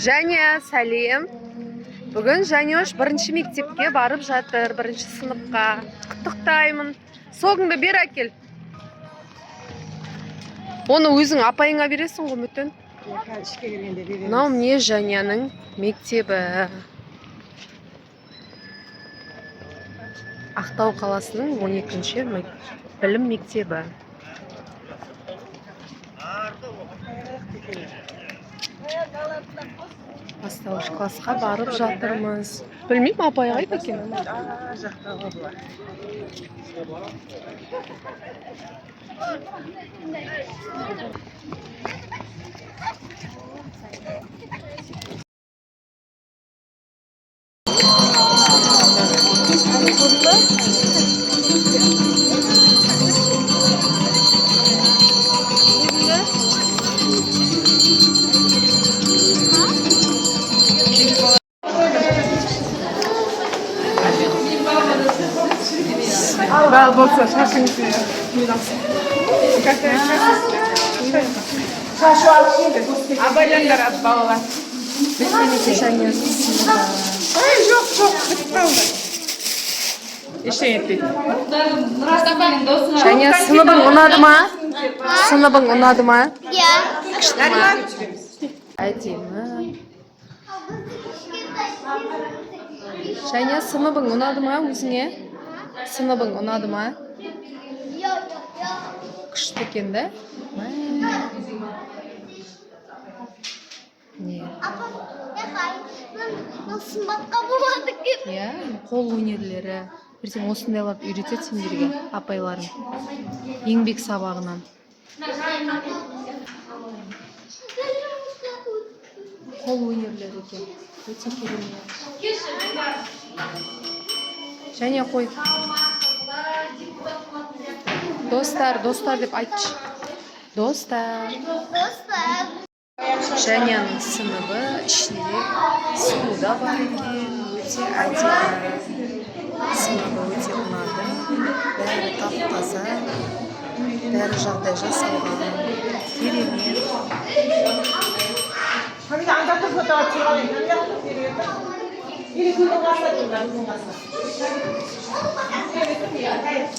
Және сәлем. Бүгін Жанеш бірінші мектепке барып жатыр, бірінші сыныпқа. Құттықтаймын. Соғыңды бер әкел. Оны өзің апайыңа бересің ғой мүтін. Мынау міне Жаняның мектебі. Ақтау қаласының 12-ші білім мектебі. Бастауыш классқа барып жатырмыз. Білмеймін, апай қайда екен? Да, болса шашыңызды. Шашу алып абайландар ат балалар. Жоқ, бітіп қалды. Ештеңе етпейді. Және сыныбың ұнады ма? Сыныбың ұнады ма? Иә. Күшті ма? Әдемі. Және сыныбың ұнады ма өзіңе? Сыныбың ұнады ма? Күшті екен де? Не? Сымбатқа болады деп. Иә, қол өнерлері. Ертең осындайларды үйретеді сендерге, апайларың. Еңбек сабағынан. Қол өнерлері екен. Өте керемет. Және қой. Достар деп айтшы. Достар. Жаняның сыныбы ішінде су да бар екен. Өте әдемі. Сыныбы өте ұнады. Бәрі тап-таза. Бәрі жағдай жасалған. Керемет. Hamida anda kız fotoğraf çekelim. Hamida veriyor. Biri kızın varsa değil, ben kızın varsa. Evet,